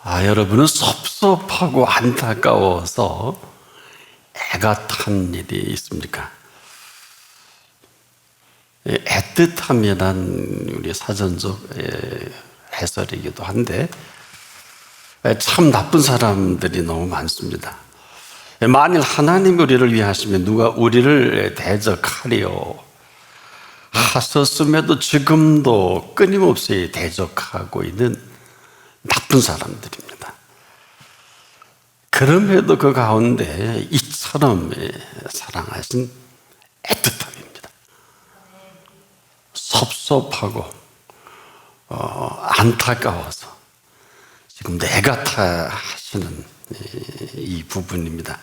여러분은 섭섭하고 안타까워서 애가 탄 일이 있습니까? 애틋함이란 우리 사전적 해설이기도 한데 참 나쁜 사람들이 너무 많습니다. 만일 하나님 우리를 위하시면 누가 우리를 대적하리요 하셨음에도 지금도 끊임없이 대적하고 있는 나쁜 사람들입니다. 그럼에도 그 가운데 이처럼 사랑하신 애틋함입니다. 섭섭하고 안타까워서 지금 내 같아 하시는 이 부분입니다.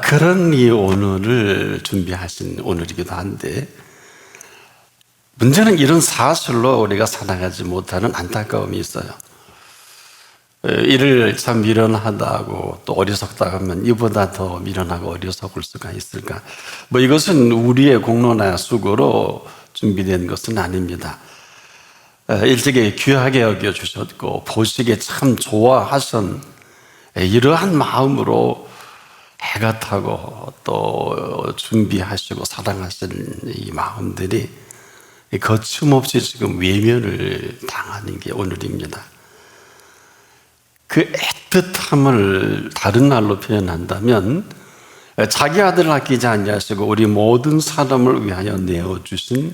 그런 이 오늘을 준비하신 오늘이기도 한데 문제는 이런 사실로 우리가 살아가지 못하는 안타까움이 있어요. 이를 참 미련하다고 또 어리석다 하면 이보다 더 미련하고 어리석을 수가 있을까? 이것은 우리의 공로나 수고로 준비된 것은 아닙니다. 일찍이 귀하게 여겨주셨고 보시기에 참 좋아하신 이러한 마음으로 해가 타고 또 준비하시고 사랑하신 이 마음들이 거침없이 지금 외면을 당하는 게 오늘입니다. 그 애틋함을 다른 말로 표현한다면 자기 아들을 아끼지 아니하시고 우리 모든 사람을 위하여 내어주신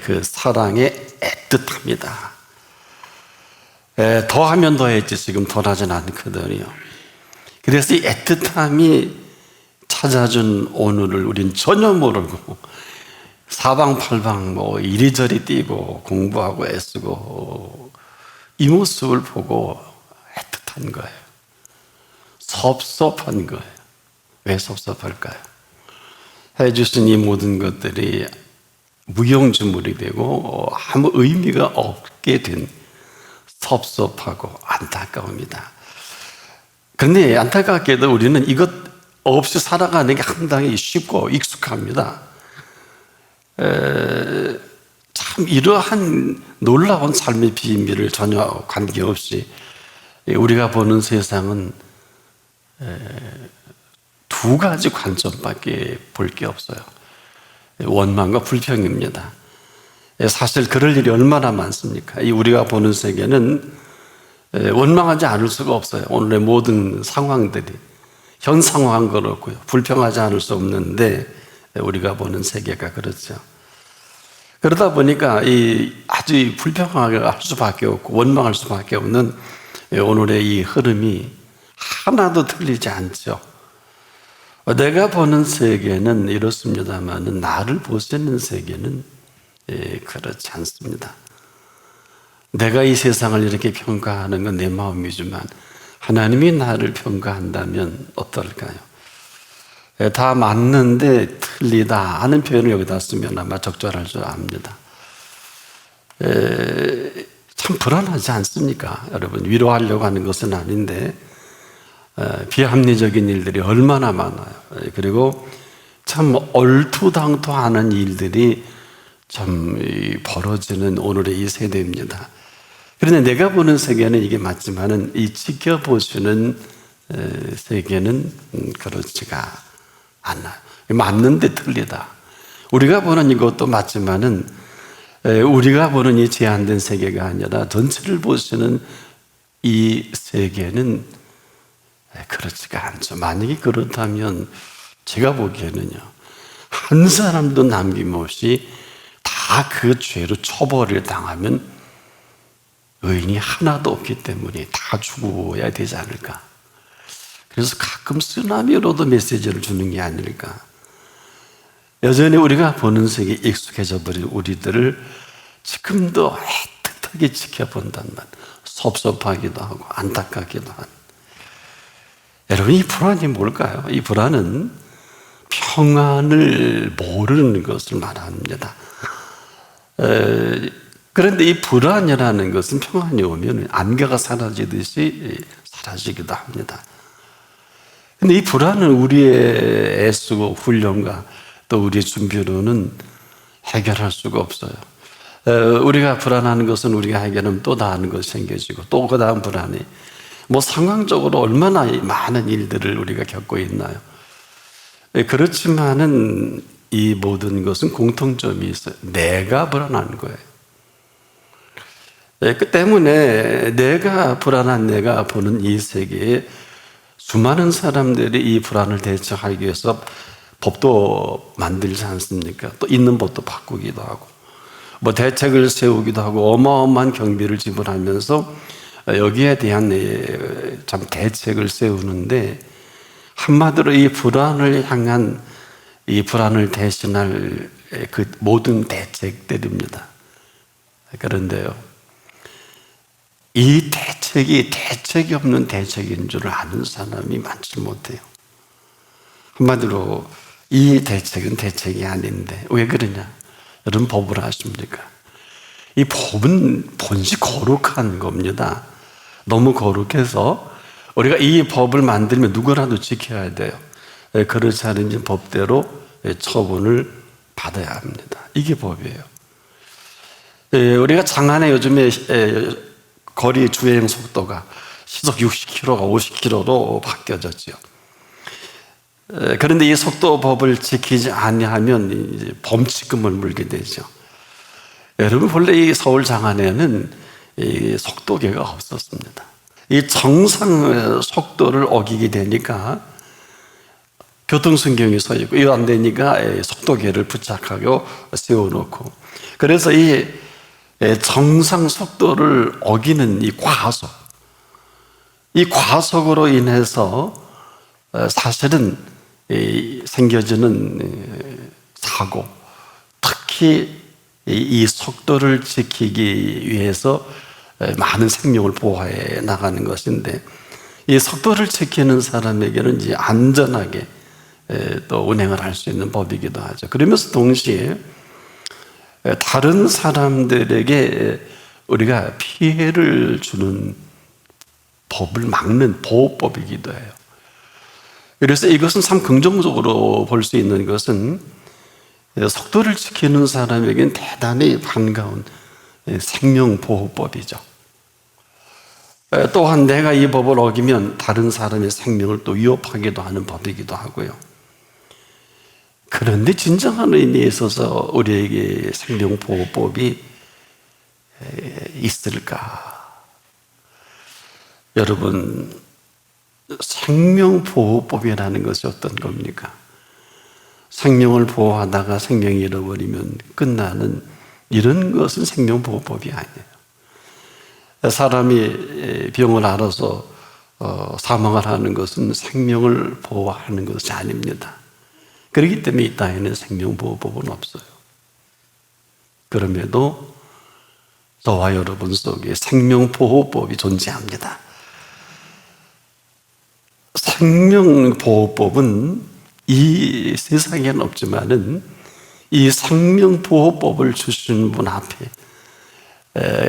그 사랑의 애틋함이다. 더하면 더했지 지금 덜하진 않거든요. 그래서 이 애틋함이 찾아준 오늘을 우린 전혀 모르고 사방팔방 이리저리 뛰고 공부하고 애쓰고 이 모습을 보고 애틋한 거예요. 섭섭한 거예요. 왜 섭섭할까요? 해주신 이 모든 것들이 무용지물이 되고 아무 의미가 없게 된 섭섭하고 안타까움이다. 그런데 안타깝게도 우리는 이것 없이 살아가는 게 상당히 쉽고 익숙합니다. 참 이러한 놀라운 삶의 비밀을 전혀 관계없이 우리가 보는 세상은 두 가지 관점밖에 볼 게 없어요. 원망과 불평입니다. 사실 그럴 일이 얼마나 많습니까? 우리가 보는 세계는 원망하지 않을 수가 없어요. 오늘의 모든 상황들이 현 상황은 그렇고요. 불평하지 않을 수 없는데 우리가 보는 세계가 그렇죠. 그러다 보니까 아주 불평하게 할 수밖에 없고 원망할 수밖에 없는 오늘의 이 흐름이 하나도 틀리지 않죠. 내가 보는 세계는 이렇습니다만 나를 보시는 세계는 그렇지 않습니다. 내가 이 세상을 이렇게 평가하는 건 내 마음이지만 하나님이 나를 평가한다면 어떨까요? 다 맞는데 틀리다 하는 표현을 여기다 쓰면 아마 적절할 줄 압니다. 참 불안하지 않습니까? 여러분, 위로하려고 하는 것은 아닌데 비합리적인 일들이 얼마나 많아요. 그리고 참 얼토당토하는 일들이 참 벌어지는 오늘의 이 세대입니다. 그런데 내가 보는 세계는 이게 맞지만은 이 지켜보시는 세계는 그렇지가 않아요. 맞는데 틀리다. 우리가 보는 이것도 맞지만은 우리가 보는 이 제한된 세계가 아니라 전체를 보시는 이 세계는 그렇지가 않죠. 만약에 그렇다면 제가 보기에는요, 한 사람도 남김없이 다 그 죄로 처벌을 당하면 의인이 하나도 없기 때문에 다 죽어야 되지 않을까. 그래서 가끔 쓰나미로도 메시지를 주는 게 아닐까. 여전히 우리가 보는 세계에 익숙해져 버린 우리들을 지금도 애틋하게 지켜본단 말, 섭섭하기도 하고 안타깝기도 한. 여러분, 이 불안이 뭘까요? 이 불안은 평안을 모르는 것을 말합니다. 그런데 이 불안이라는 것은 평안이 오면 안개가 사라지듯이 사라지기도 합니다. 근데 이 불안은 우리의 애쓰고 훈련과 또 우리의 준비로는 해결할 수가 없어요. 우리가 불안한 것은 우리가 하기에는 또 다른 것이 생겨지고 또 그 다음 불안이 상황적으로 얼마나 많은 일들을 우리가 겪고 있나요? 그렇지만은 이 모든 것은 공통점이 있어요. 내가 불안한 거예요. 그 때문에 내가 불안한 내가 보는 이 세계에 수많은 사람들이 이 불안을 대처하기 위해서 법도 만들지 않습니까? 또 있는 법도 바꾸기도 하고 대책을 세우기도 하고 어마어마한 경비를 지불하면서 여기에 대한 참 대책을 세우는데 한마디로 이 불안을 향한 이 불안을 대신할 그 모든 대책들입니다. 그런데요, 이 대책이 없는 대책인 줄 아는 사람이 많지 못해요. 한마디로 이 대책은 대책이 아닌데 왜 그러냐? 여러분 법을 아십니까? 이 법은 본시 거룩한 겁니다. 너무 거룩해서 우리가 이 법을 만들면 누구라도 지켜야 돼요. 그렇지 않으면 법대로 처분을 받아야 합니다. 이게 법이에요. 우리가 장안에 요즘에 거리 주행 속도가 시속 60km가 50km로 바뀌어졌죠. 그런데 이 속도법을 지키지 아니하면 이제 범칙금을 물게 되죠. 여러분 본래 이 서울 장안에는 이 속도계가 없었습니다. 이 정상 속도를 어기게 되니까 교통신경이 서 있고 이거 안 되니까 속도계를 부착하고 세워놓고 그래서 이 정상 속도를 어기는 이 과속으로 인해서 사실은 생겨지는 사고, 특히 이 속도를 지키기 위해서 많은 생명을 보호해 나가는 것인데 이 속도를 지키는 사람에게는 이제 안전하게 또 운행을 할 수 있는 법이기도 하죠. 그러면서 동시에 다른 사람들에게 우리가 피해를 주는 법을 막는 보호법이기도 해요. 그래서 이것은 참 긍정적으로 볼 수 있는 것은 속도를 지키는 사람에게는 대단히 반가운 생명보호법이죠. 또한 내가 이 법을 어기면 다른 사람의 생명을 또 위협하기도 하는 법이기도 하고요. 그런데 진정한 의미에 있어서 우리에게 생명보호법이 있을까? 여러분, 생명보호법이라는 것이 어떤 겁니까? 생명을 보호하다가 생명을 잃어버리면 끝나는 이런 것은 생명보호법이 아니에요. 사람이 병을 앓아서 사망을 하는 것은 생명을 보호하는 것이 아닙니다. 그렇기 때문에 이 땅에는 생명보호법은 없어요. 그럼에도 저와 여러분 속에 생명보호법이 존재합니다. 생명보호법은 이 세상에는 없지만은 이 생명보호법을 주신 분 앞에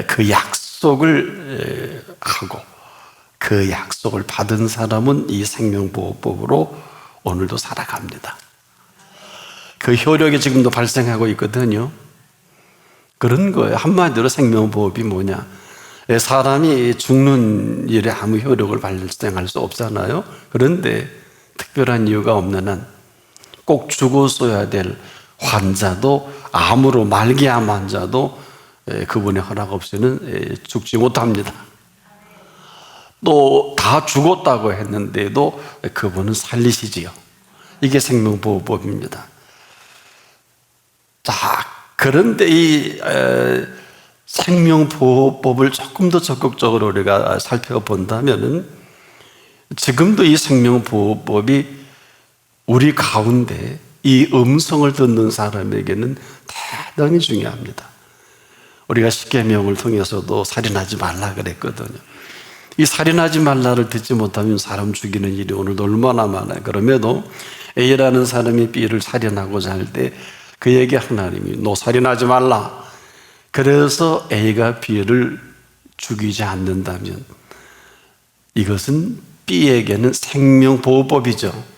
그 약속을 하고 그 약속을 받은 사람은 이 생명보호법으로 오늘도 살아갑니다. 그 효력이 지금도 발생하고 있거든요. 그런 거예요. 한마디로 생명보호법이 뭐냐? 사람이 죽는 일에 아무 효력을 발생할 수 없잖아요. 그런데 특별한 이유가 없는 한 꼭 죽었어야 될 환자도 암으로 말기암 환자도 그분의 허락 없이는 죽지 못합니다. 또 다 죽었다고 했는데도 그분은 살리시지요. 이게 생명보호법입니다. 자, 그런데 이 생명보호법을 조금 더 적극적으로 우리가 살펴본다면 지금도 이 생명보호법이 우리 가운데 이 음성을 듣는 사람에게는 대단히 중요합니다. 우리가 십계명을 통해서도 살인하지 말라 그랬거든요. 이 살인하지 말라를 듣지 못하면 사람 죽이는 일이 오늘도 얼마나 많아요. 그럼에도 A라는 사람이 B를 살인하고자 할 때 그에게 하나님이 너 살인하지 말라. 그래서 A가 B를 죽이지 않는다면 이것은 B에게는 생명보호법이죠.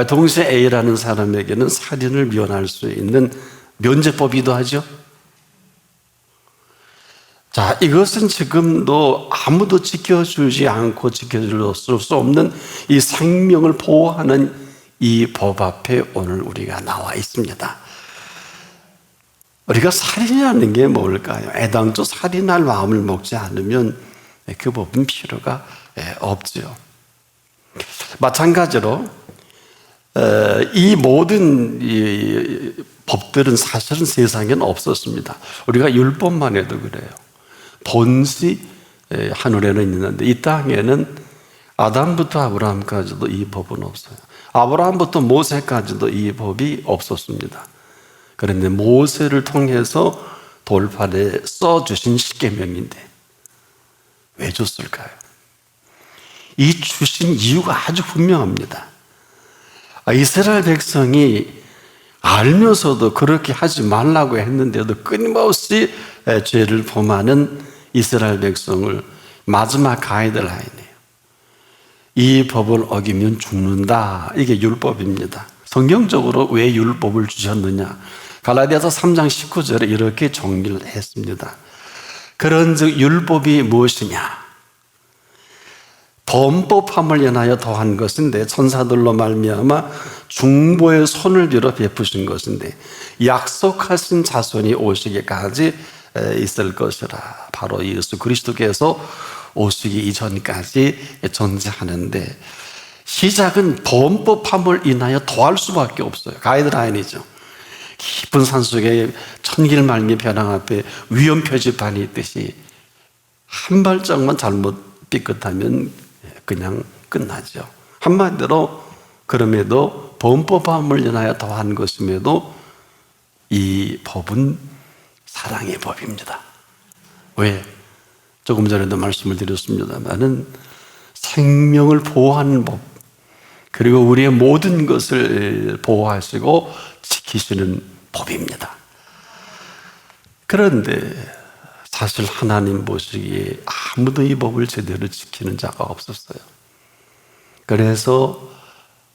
동시에 A라는 사람에게는 살인을 면할 수 있는 면제법이기도 하죠. 자, 이것은 지금도 아무도 지켜주지 않고 지켜줄 수 없는 이 생명을 보호하는 이 법 앞에 오늘 우리가 나와 있습니다. 우리가 살인하는 게 뭘까요? 애당초 살인할 마음을 먹지 않으면 그 법은 필요가 없죠. 마찬가지로 이 모든 이 법들은 사실은 세상에는 없었습니다. 우리가 율법만 해도 그래요. 본시 하늘에는 있는데 이 땅에는 아담부터 아브라함까지도 이 법은 없어요. 아브라함부터 모세까지도 이 법이 없었습니다. 그런데 모세를 통해서 돌판에 써주신 십계명인데 왜 줬을까요? 이 주신 이유가 아주 분명합니다. 이스라엘 백성이 알면서도 그렇게 하지 말라고 했는데도 끊임없이 죄를 범하는 이스라엘 백성을 마지막 가이드라인이에요. 이 법을 어기면 죽는다. 이게 율법입니다. 성경적으로 왜 율법을 주셨느냐? 갈라디아서 3장 19절에 이렇게 정리를 했습니다. 그런즉 율법이 무엇이냐? 범법함을 인하여 더한 것인데 천사들로 말미암아 중보의 손을 들어 베푸신 것인데 약속하신 자손이 오시기까지 있을 것이라. 바로 예수 그리스도께서 오시기 이전까지 존재하는데 시작은 범법함을 인하여 더할 수밖에 없어요. 가이드라인이죠. 깊은 산속에 천길말미 벼랑 앞에 위험 표지판이 있듯이 한 발짝만 잘못 삐끗하면 그냥 끝나죠. 한마디로 그럼에도 범법함을 인하여 더한 것임에도 이 법은 사랑의 법입니다. 왜? 조금 전에도 말씀을 드렸습니다만은 생명을 보호하는 법, 그리고 우리의 모든 것을 보호하시고 지키시는 법입니다. 그런데 사실 하나님 보시기에 아무도 이 법을 제대로 지키는 자가 없었어요. 그래서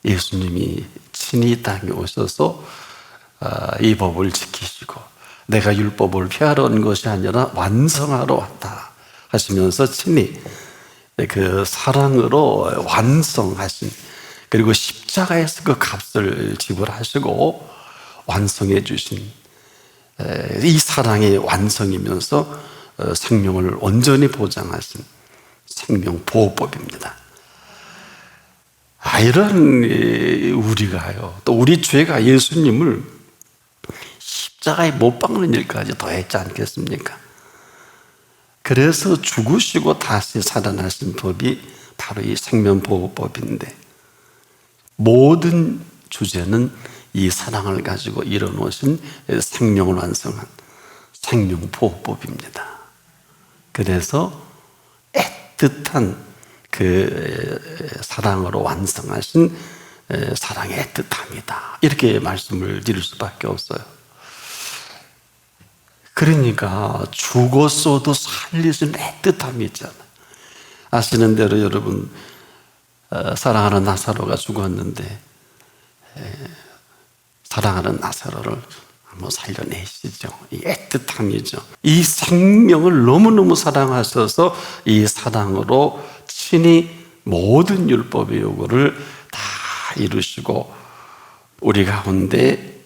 예수님이 친히 이 땅에 오셔서 이 법을 지키시고 내가 율법을 폐하러 온 것이 아니라 완성하러 왔다 하시면서 친히 그 사랑으로 완성하신, 그리고 십자가에서 그 값을 지불하시고 완성해 주신 이 사랑의 완성이면서 생명을 온전히 보장하신 생명보호법입니다. 이런 우리가요, 또 우리 죄가 예수님을 십자가에 못 박는 일까지 더했지 않겠습니까? 그래서 죽으시고 다시 살아나신 법이 바로 이 생명보호법인데 모든 주제는 이 사랑을 가지고 이뤄놓으신 생명을 완성한 생명보호법입니다. 그래서 애틋한 그 사랑으로 완성하신 사랑의 애틋함이다. 이렇게 말씀을 드릴 수밖에 없어요. 그러니까 죽었어도 살리신 애틋함이 있잖아요. 아시는 대로 여러분, 사랑하는 나사로가 죽었는데 사랑하는 나사로를 한번 살려내시죠. 이 애틋함이죠. 이 생명을 너무너무 사랑하셔서 이 사랑으로 친히 모든 율법의 요구를 다 이루시고 우리 가운데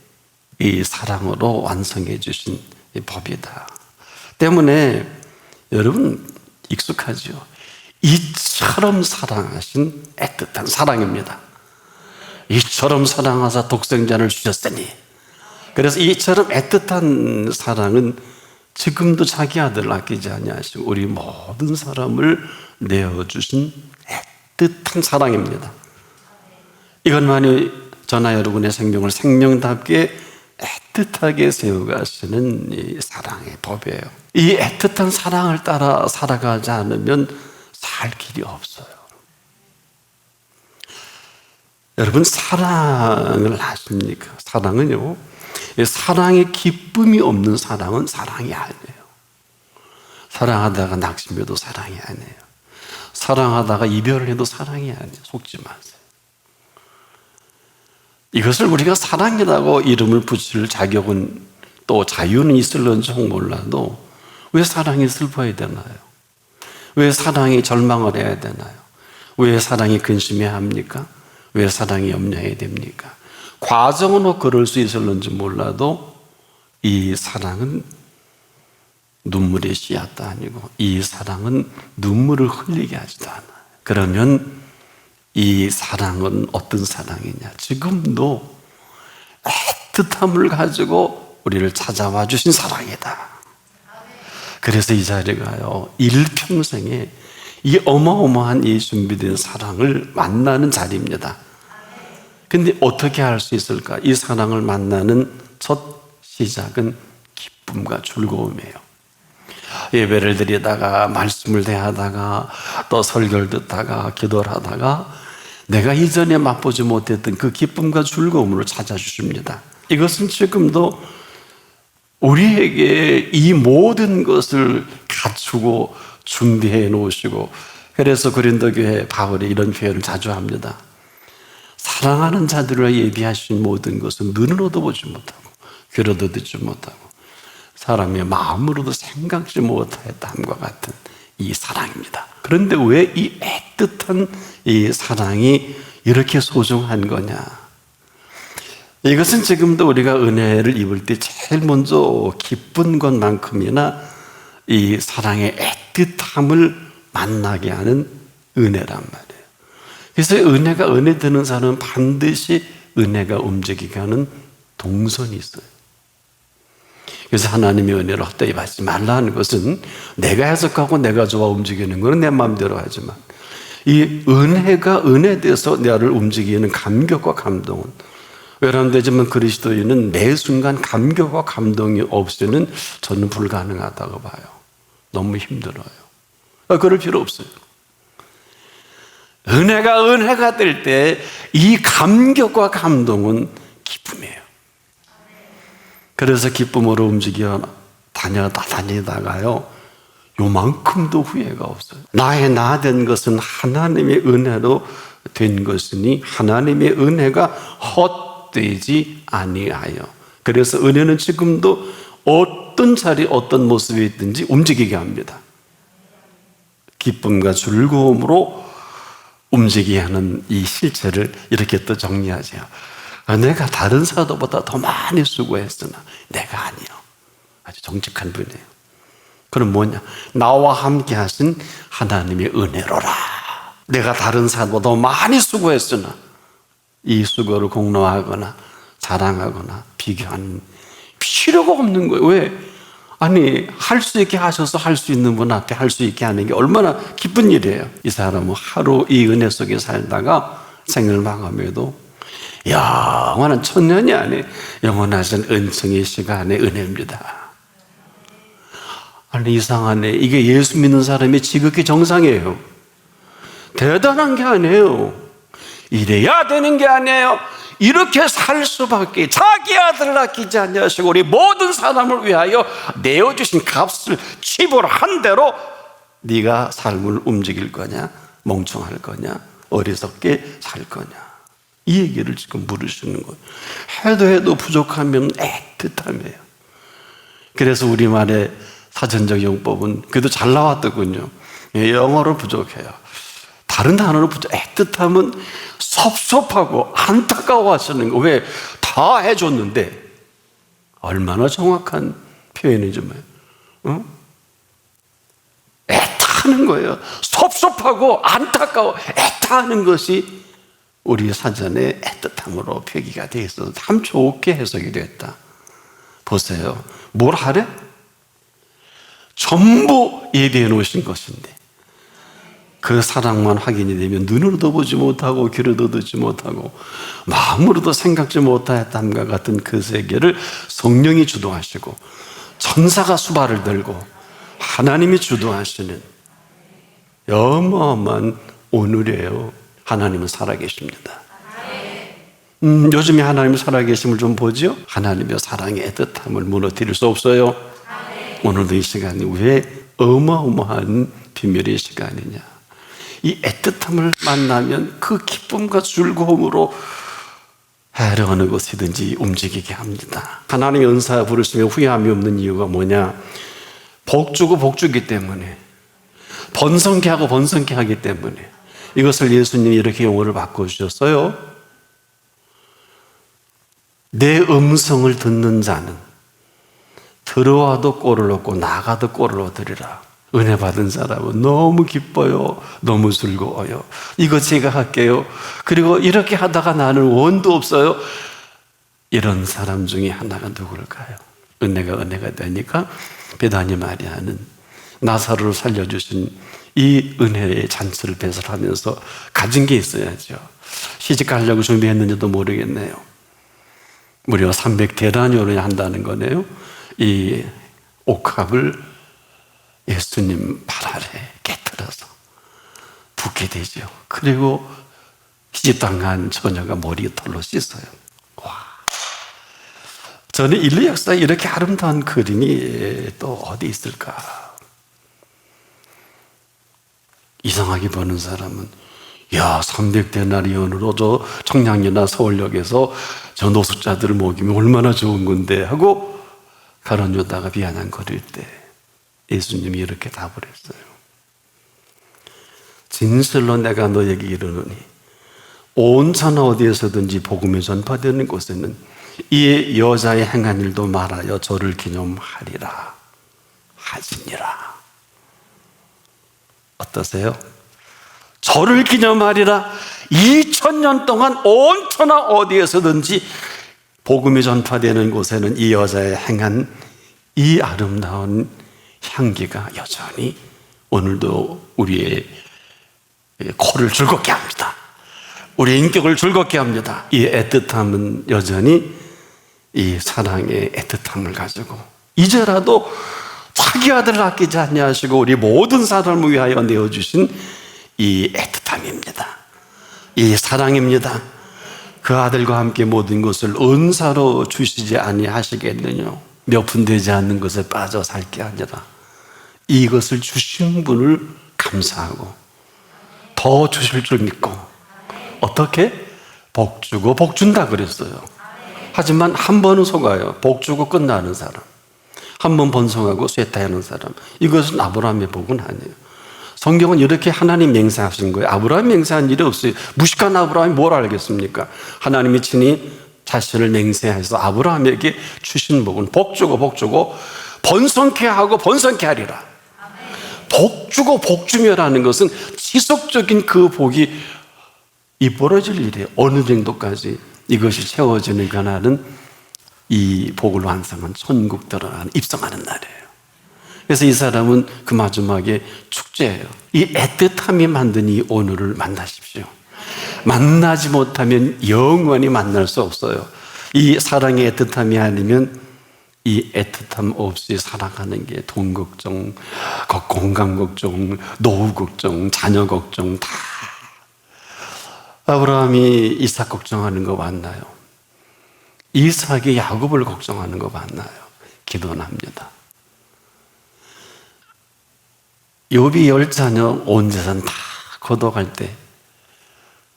이 사랑으로 완성해 주신 이 법이다. 때문에 여러분 익숙하죠. 이처럼 사랑하신 애틋한 사랑입니다. 이처럼 사랑하사 독생자를 주셨으니. 그래서 이처럼 애틋한 사랑은 지금도 자기 아들 아끼지 아니하시고 우리 모든 사람을 내어주신 애틋한 사랑입니다. 이것만이 저나 여러분의 생명을 생명답게 애틋하게 세워가시는 이 사랑의 법이에요. 이 애틋한 사랑을 따라 살아가지 않으면 살 길이 없어요. 여러분, 사랑을 아십니까? 사랑은요, 사랑의 기쁨이 없는 사랑은 사랑이 아니에요. 사랑하다가 낙심해도 사랑이 아니에요. 사랑하다가 이별을 해도 사랑이 아니에요. 속지 마세요. 이것을 우리가 사랑이라고 이름을 붙일 자격은 또 자유는 있을런지 몰라도 왜 사랑이 슬퍼야 되나요? 왜 사랑이 절망을 해야 되나요? 왜 사랑이 근심해야 합니까? 왜 사랑이 염려해야 됩니까? 과정은 그럴 수 있을는지 몰라도 이 사랑은 눈물의 씨앗도 아니고 이 사랑은 눈물을 흘리게 하지도 않아요. 그러면 이 사랑은 어떤 사랑이냐? 지금도 애틋함을 가지고 우리를 찾아와 주신 사랑이다. 그래서 이 자리가요, 일평생에 이 어마어마한 이 준비된 사랑을 만나는 자리입니다. 근데 어떻게 할 수 있을까? 이 사랑을 만나는 첫 시작은 기쁨과 즐거움이에요. 예배를 드리다가 말씀을 대하다가 또 설교를 듣다가 기도를 하다가 내가 이전에 맛보지 못했던 그 기쁨과 즐거움으로 찾아주십니다. 이것은 지금도 우리에게 이 모든 것을 갖추고 준비해 놓으시고, 그래서 고린도 교회 바울이 이런 표현을 자주 합니다. 사랑하는 자들을 예비하신 모든 것은 눈으로도 보지 못하고 귀로도 듣지 못하고 사람의 마음으로도 생각지 못했다함과 같은 이 사랑입니다. 그런데 왜 이 애틋한 이 사랑이 이렇게 소중한 거냐? 이것은 지금도 우리가 은혜를 입을 때 제일 먼저 기쁜 것만큼이나 이 사랑의 애틋함을 만나게 하는 은혜란 말이에요. 그래서 은혜가 은혜 드는 사람은 반드시 은혜가 움직이게 하는 동선이 있어요. 그래서 하나님의 은혜를 헛되이 받지 말라는 것은 내가 해석하고 내가 좋아 움직이는 것은 내 마음대로 하지만 이 은혜가 은혜돼서 나를 움직이는 감격과 감동은 외람되지만 그리스도인은 매 순간 감격과 감동이 없이는 저는 불가능하다고 봐요. 너무 힘들어요. 그럴 필요 없어요. 은혜가 될 때 이 감격과 감동은 기쁨이에요. 그래서 기쁨으로 움직여 다니다가요, 요만큼도 후회가 없어요. 나의 나 된 것은 하나님의 은혜로 된 것이니 하나님의 은혜가 헛되지 아니하여. 그래서 은혜는 지금도 어떤 자리 어떤 모습에 있든지 움직이게 합니다. 기쁨과 즐거움으로 움직이게 하는 이 실체를 이렇게 또 정리하죠. 내가 다른 사도보다 더 많이 수고했으나 내가 아니요. 아주 정직한 분이에요. 그럼 뭐냐? 나와 함께 하신 하나님의 은혜로라. 내가 다른 사도보다 더 많이 수고했으나 이 수고를 공로하거나 자랑하거나 비교하는 필요가 없는 거예요. 왜? 아니, 할 수 있게 하셔서 할 수 있는 분 앞에 할 수 있게 하는 게 얼마나 기쁜 일이에요. 이 사람은 하루 이 은혜 속에 살다가 생을 마감해도 영원한 천년이 아니 영원하신 은총의 시간의 은혜입니다. 아니, 이상하네. 이게 예수 믿는 사람이 지극히 정상이에요. 대단한 게 아니에요. 이래야 되는 게 아니에요. 이렇게 살 수밖에. 자기 아들을 아끼지 아니하시고 우리 모든 사람을 위하여 내어주신 값을 지불한 대로 네가 삶을 움직일 거냐, 멍청할 거냐, 어리석게 살 거냐, 이 얘기를 지금 물으시는 거예요. 해도 부족하면 애틋함이에요. 그래서 우리말의 사전적 용법은 그래도 잘 나왔더군요. 영어로 부족해요. 다른 단어로 애틋함은 섭섭하고 안타까워 하시는 거. 왜? 다 해줬는데. 얼마나 정확한 표현이지 뭐예요. 애타는 거예요. 섭섭하고 안타까워 애타는 것이 우리 사전에 애틋함으로 표기가 되어 있어서 참 좋게 해석이 됐다. 보세요. 뭘 하래? 전부 예비해 놓으신 것인데 그 사랑만 확인이 되면 눈으로도 보지 못하고 귀로도 듣지 못하고 마음으로도 생각지 못했다함과 같은 그 세계를 성령이 주도하시고 천사가 수발을 들고 하나님이 주도하시는 어마어마한 오늘이에요. 하나님은 살아계십니다. 요즘에 하나님의 살아계심을 좀 보죠? 하나님의 사랑의 애틋함을 무너뜨릴 수 없어요. 오늘도 이 시간이 왜 어마어마한 비밀의 시간이냐. 이 애틋함을 만나면 그 기쁨과 즐거움으로 해를 어느 곳이든지 움직이게 합니다. 하나님의 은사 부르시며 후회함이 없는 이유가 뭐냐? 복주고 복주기 때문에, 번성케 하고 번성케 하기 때문에 이것을 예수님이 이렇게 용어를 바꿔주셨어요. 내 음성을 듣는 자는 들어와도 꼴을 얻고 나가도 꼴을 얻으리라. 은혜 받은 사람은 너무 기뻐요. 너무 즐거워요. 이거 제가 할게요. 그리고 이렇게 하다가 나는 원도 없어요. 이런 사람 중에 하나가 누굴까요? 은혜가 되니까 베다니 마리아는 나사로를 살려주신 이 은혜의 잔치를 배설하면서 가진 게 있어야죠. 시집가려고 준비했는지도 모르겠네요. 무려 300데나리온을 한다는 거네요. 이 옥합을 예수님 발 아래 깨트려서 붓게 되죠. 그리고 시집당한 처녀가 머리털로 씻어요. 와, 저는 인류 역사에 이렇게 아름다운 그림이 또 어디 있을까? 이상하게 보는 사람은, 야, 300데나리온으로 저 청량리나 서울역에서 저 노숙자들을 먹이면 얼마나 좋은 건데 하고 가론유다가 비아냥거릴 때 예수님이 이렇게 답을 했어요. 진실로 내가 너에게 이르노니 온 천하 어디에서든지 복음이 전파되는 곳에는 이 여자의 행한 일도 말하여 저를 기념하리라 하시니라. 어떠세요? 저를 기념하리라. 2000년 동안 온 천하 어디에서든지 복음이 전파되는 곳에는 이 여자의 행한 이 아름다운 향기가 여전히 오늘도 우리의 코를 즐겁게 합니다. 우리의 인격을 즐겁게 합니다. 이 애틋함은 여전히 이 사랑의 애틋함을 가지고 이제라도 자기 아들을 아끼지 아니하시고 우리 모든 사람을 위하여 내어주신 이 애틋함입니다. 이 사랑입니다. 그 아들과 함께 모든 것을 은사로 주시지 아니하시겠느냐. 몇 푼 되지 않는 것에 빠져 살 게 아니라 이것을 주신 분을 감사하고 더 주실 줄 믿고, 어떻게? 복 주고 복 준다 그랬어요. 하지만 한 번은 속아요. 복 주고 끝나는 사람, 한 번 번성하고 쇠퇴하는 사람, 이것은 아브라함의 복은 아니에요. 성경은 이렇게 하나님 맹세하신 거예요. 아브라함이 맹세한 일이 없어요. 무식한 아브라함이 뭘 알겠습니까? 하나님이 친히 자신을 맹세해서 아브라함에게 주신 복은 복 주고 번성케 하고 번성케 하리라. 복 주고 복 주며라는 것은 지속적인 그 복이 이루어질 일이에요. 어느 정도까지 이것이 채워지는 그날은 이 복을 완성한 천국 들어가는 입성하는 날이에요. 그래서 이 사람은 그 마지막에 축제예요. 이 애틋함이 만든 이 오늘을 만나십시오. 만나지 못하면 영원히 만날 수 없어요. 이 사랑의 애틋함이 아니면 이 애틋함 없이 살아가는 게 돈 걱정, 건강 걱정, 노후 걱정, 자녀 걱정 다. 아브라함이 이삭 걱정하는 거 맞나요? 이삭이 야곱을 걱정하는 거 맞나요? 기도는 합니다. 욥이 10자녀 온 재산 다 거둬갈 때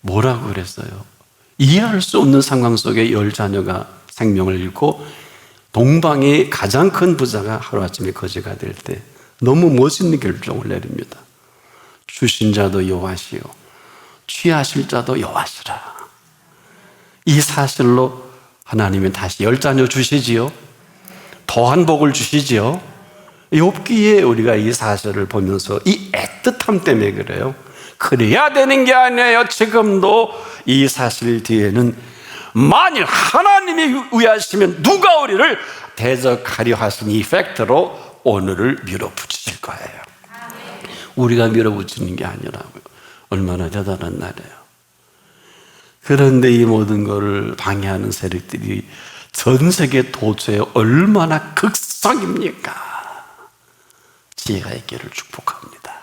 뭐라고 그랬어요? 이해할 수 없는 상황 속에 10자녀가 생명을 잃고 동방의 가장 큰 부자가 하루아침에 거지가 될 때 너무 멋있는 결정을 내립니다. 주신 자도 여호와시요 취하실 자도 여호와시라. 이 사실로 하나님은 다시 10자녀 주시지요. 더한 복을 주시지요. 욥기에 우리가 이 사실을 보면서 이 애틋함 때문에 그래요. 그래야 되는 게 아니에요. 지금도 이 사실 뒤에는 만일 하나님이 위하시면 누가 우리를 대적하려 하신 이 팩트로 오늘을 밀어붙이실 거예요. 우리가 밀어붙이는 게 아니라고요. 얼마나 대단한 날이에요. 그런데 이 모든 것을 방해하는 세력들이 전 세계 도처에 얼마나 극성입니까? 지혜가 있기를 축복합니다.